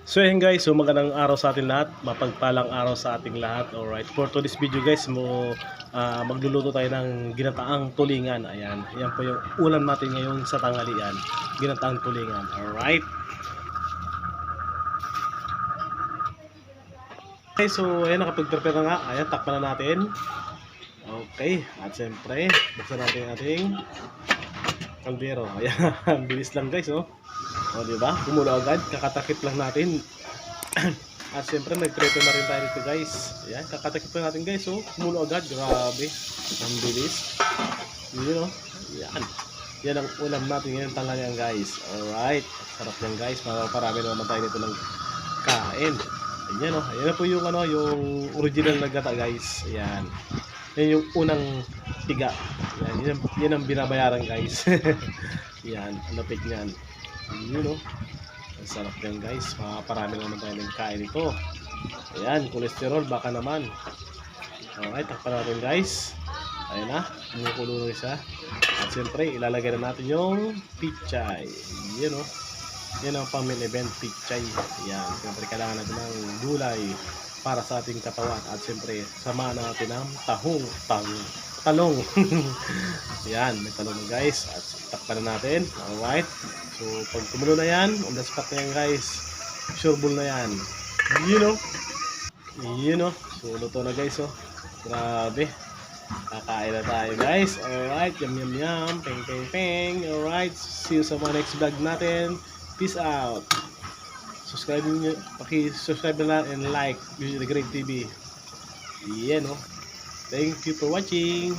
So yun guys, so magandang araw sa ating lahat, mapagpalang araw sa ating lahat. Alright, for today's video guys, magluluto tayo ng ginataang tulingan. Ayan, yan po yung ulam natin ngayon sa tanghalian, ginataang tulingan. Alright. Okay, so ayan, nakapag-prepare na nga. Ayan, takpan na natin. Okay, at siyempre, buksan natin yung ating kaldero. Ayan, bilis lang guys, oh. O, diba? Kumulo agad, kakatakip lang natin. At siyempre nagpreto na rin tayo dito guys. Ayan, kakatakip na natin guys. Oh, kumulo agad, grabe. Ang bilis. Yun, oh. Ayan. Yan ang ulam natin ngayon tanghalian guys. Alright, sarap yan guys. Marami naman tayo dito ng kain. Ayan, oh. Ayan na po yung, yung original na gata guys. Ayan. Yan yung unang tiga. Ayan, yan ang binabayaran guys. Yan, lapit niyan. Yun, oh. Ang sarap yan guys. Parami naman tayo ng kain ito. Ayan, cholesterol baka naman. Alright, takpan natin guys. Ayan na, kumukulo na siya. At siyempre, ilalagay na natin yung pichay. Yun, oh. Yan ang family event, pichay. Ayan, siyempre kailangan natin ng gulay para sa ating katawan. At siyempre, samahan natin ng talong. Yan, may talong na guys. At takpan na natin. Alright. So, pag kumulo na yan, on the spot na yan guys. Sure ball na yan. You know. So, luto na guys, oh. Grabe. Kakain na tayo guys. Alright. Yum. Peng. Alright. See you sa mga next vlog natin. Peace out. Subscribe nyo. Paki-subscribe na lang and like. Usually Great TV. Yan, oh. Thank you for watching.